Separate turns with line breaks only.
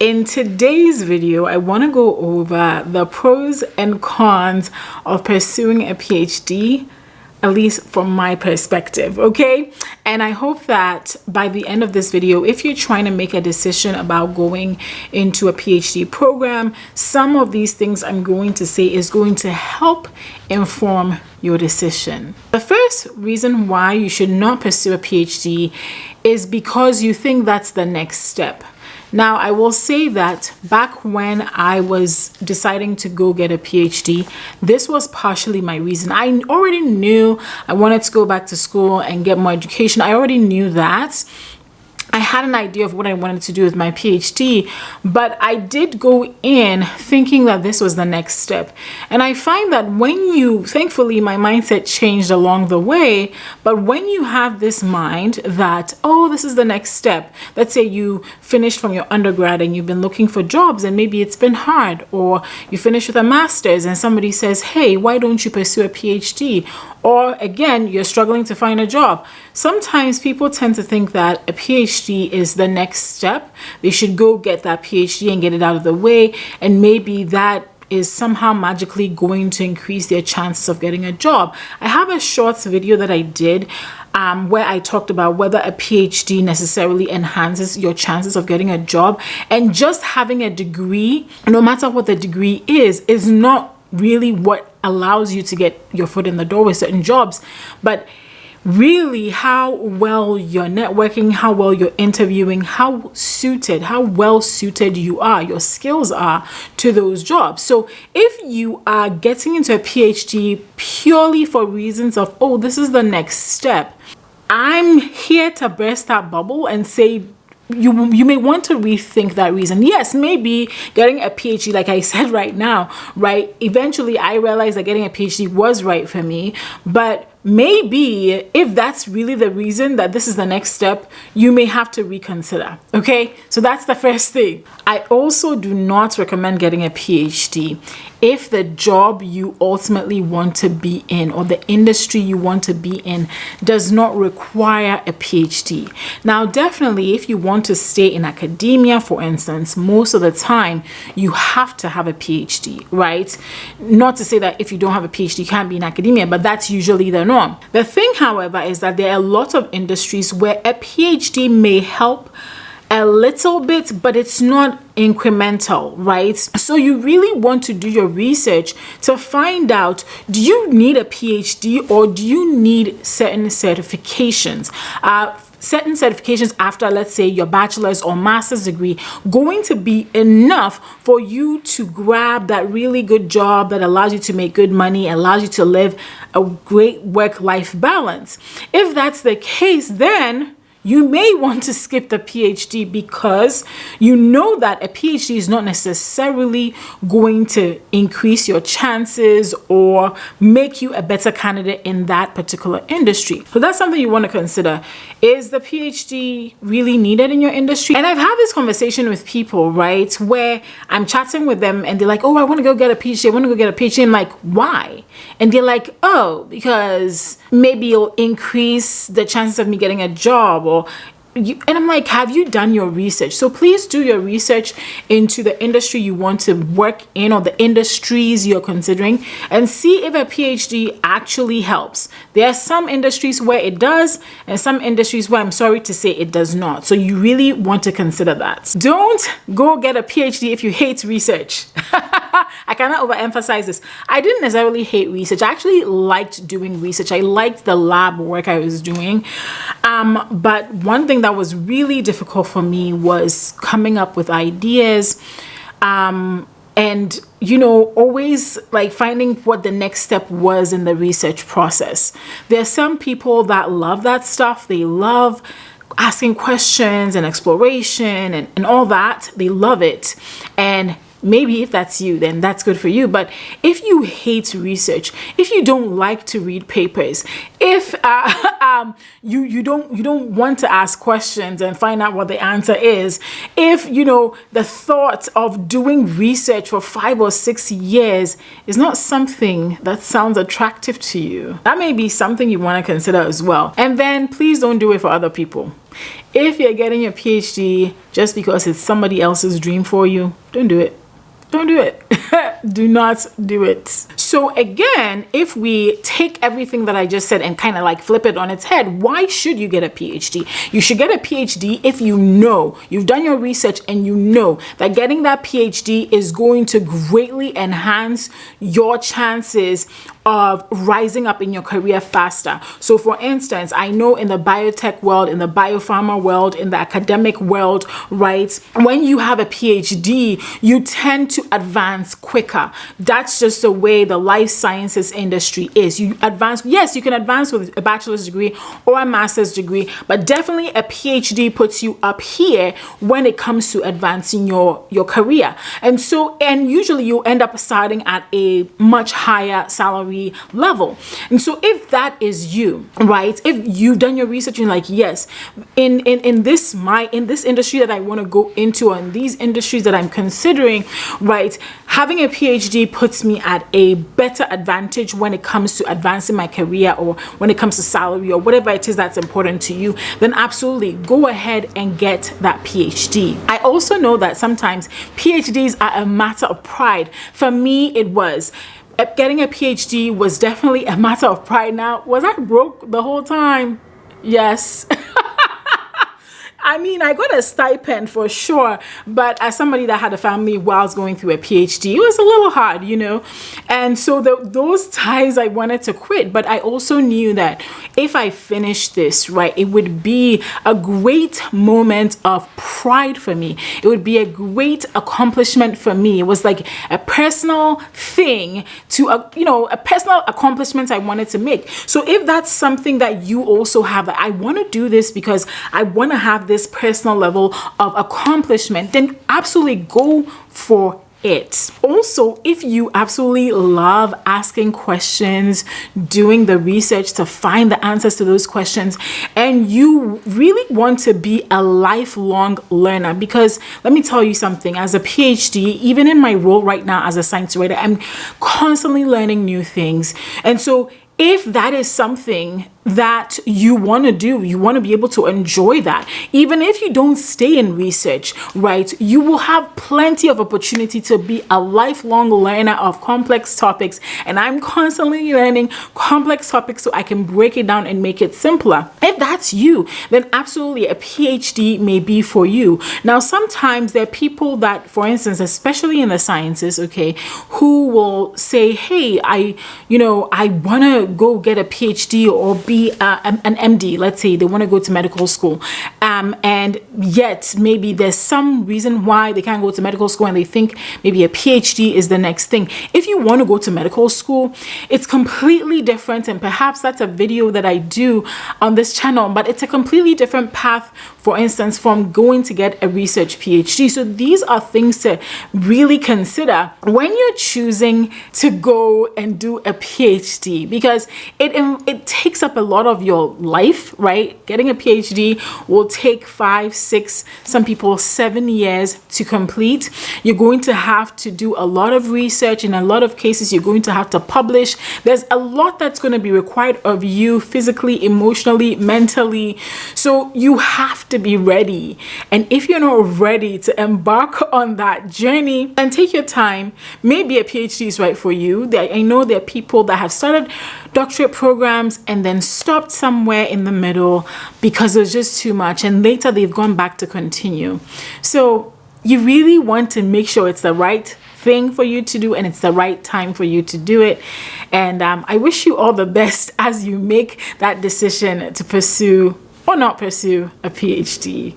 In today's video, I want to go over the pros and cons of pursuing a PhD, at least from my perspective, okay? And I hope that by the end of this video, if you're trying to make a decision about going into a PhD program, some of these things I'm going to say is going to help inform your decision. The first reason why you should not pursue a PhD is because you think that's the next step. Now, I will say that back when I was deciding to go get a PhD, this was partially my reason. I already knew I wanted to go back to school and get more education. I already knew that. I had an idea of what I wanted to do with my PhD, but I did go in thinking that this was the next step. And I find that thankfully my mindset changed along the way, but when you have this mind that, oh, this is the next step, let's say you finished from your undergrad and you've been looking for jobs and maybe it's been hard, or you finished with a master's and somebody says, hey, why don't you pursue a PhD? Or again, you're struggling to find a job. Sometimes people tend to think that a PhD is the next step. They should go get that PhD and get it out of the way. And maybe that is somehow magically going to increase their chances of getting a job. I have a short video that I did where I talked about whether a PhD necessarily enhances your chances of getting a job. And just having a degree, no matter what the degree is not really what allows you to get your foot in the door with certain jobs, but really how well you're networking, how well you're interviewing, how well suited you are, your skills are to those jobs. So if you are getting into a PhD purely for reasons of, oh, this is the next step, I'm here to burst that bubble and say, you may want to rethink that reason. Yes, maybe getting a PhD, like I said right now, right? Eventually, I realized that getting a PhD was right for me, but maybe if that's really the reason that this is the next step, you may have to reconsider, okay? So that's the first thing. I also do not recommend getting a PhD if the job you ultimately want to be in or the industry you want to be in does not require a PhD. Now, definitely, if you want to stay in academia, for instance, most of the time you have to have a PhD, right? Not to say that if you don't have a PhD, you can't be in academia, but that's usually the norm. The thing, however, is that there are a lot of industries where a PhD may help a little bit, but it's not incremental, right? So you really want to do your research to find out, do you need a PhD or do you need certain certifications? Certain certifications after, let's say, your bachelor's or master's degree going to be enough for you to grab that really good job that allows you to make good money, allows you to live a great work-life balance. If that's the case, then you may want to skip the PhD because you know that a PhD is not necessarily going to increase your chances or make you a better candidate in that particular industry. So that's something you want to consider. Is the PhD really needed in your industry? And I've had this conversation with people, right, where I'm chatting with them and they're like, oh, I want to go get a PhD. I want to go get a PhD. I'm like, why? And they're like, oh, because maybe it'll increase the chances of me getting a job. And I'm like, have you done your research? So please do your research into the industry you want to work in or the industries you're considering and see if a PhD actually helps. There are some industries where it does and some industries where I'm sorry to say it does not. So you really want to consider that. Don't go get a PhD if you hate research. I cannot overemphasize this. I didn't necessarily hate research. I actually liked doing research. I liked the lab work I was doing. But one thing that was really difficult for me was coming up with ideas and, always like finding what the next step was in the research process. There are some people that love that stuff. They love asking questions and exploration and all that. They love it. And maybe if that's you, then that's good for you. But if you hate research, if you don't like to read papers, if you don't want to ask questions and find out what the answer is, if the thought of doing research for 5 or 6 years is not something that sounds attractive to you, that may be something you want to consider as well. And then please don't do it for other people. If you're getting a PhD just because it's somebody else's dream for you, don't do it. Don't do it. Do not do it. So again, if we take everything that I just said and kind of like flip it on its head, why should you get a PhD? You should get a PhD if you know, you've done your research and you know that getting that PhD is going to greatly enhance your chances of rising up in your career faster. So for instance, I know in the biotech world, in the biopharma world, in the academic world, right, when you have a PhD, you tend to advance quicker. That's just the way the life sciences industry is. You advance, yes, you can advance with a bachelor's degree or a master's degree, but definitely a PhD puts you up here when it comes to advancing your career. And usually you end up starting at a much higher salary level. And so if that is you, right, if you've done your research and like, yes, in this industry that I want to go into, and these industries that I'm considering, right, having a PhD puts me at a better advantage when it comes to advancing my career or when it comes to salary or whatever it is that's important to you, then absolutely go ahead and get that PhD. I also know that sometimes PhDs are a matter of pride. For me, it was. Getting a PhD was definitely a matter of pride. Now, was I broke the whole time? Yes. I mean, I got a stipend for sure, but as somebody that had a family whilst going through a PhD, it was a little hard, you know? And so those ties I wanted to quit, but I also knew that if I finished this, right, it would be a great moment of pride for me. It would be a great accomplishment for me. It was like a personal thing to, a personal accomplishment I wanted to make. So if that's something that you also have, that I want to do this because I want to have this personal level of accomplishment, then absolutely go for it. Also, if you absolutely love asking questions, doing the research to find the answers to those questions, and you really want to be a lifelong learner, because let me tell you something, as a PhD, even in my role right now as a science writer, I'm constantly learning new things. And so if that is something that you want to do, you want to be able to enjoy that, even if you don't stay in research, right, you will have plenty of opportunity to be a lifelong learner of complex topics. And I'm constantly learning complex topics so I can break it down and make it simpler. If that's you, then absolutely a PhD may be for you. Now, sometimes there are people that, for instance, especially in the sciences, okay, who will say, hey, I want to go get a PhD or be an MD. Let's say they want to go to medical school, and yet maybe there's some reason why they can't go to medical school, and they think maybe a PhD is the next thing. If you want to go to medical school, it's completely different, and perhaps that's a video that I do on this channel, but it's a completely different path, for instance, from going to get a research PhD. So these are things to really consider when you're choosing to go and do a PhD, because it takes up a lot of your life, right? Getting a PhD will take 5, 6, some people 7 years to complete. You're going to have to do a lot of research. In a lot of cases, you're going to have to publish. There's a lot that's going to be required of you physically, emotionally, mentally. So you have to be ready. And if you're not ready to embark on that journey, then take your time. Maybe a PhD is right for you. I know there are people that have started doctorate programs and then stopped somewhere in the middle because it was just too much, and later they've gone back to continue. So you really want to make sure it's the right thing for you to do and it's the right time for you to do it. And I wish you all the best as you make that decision to pursue or not pursue a PhD.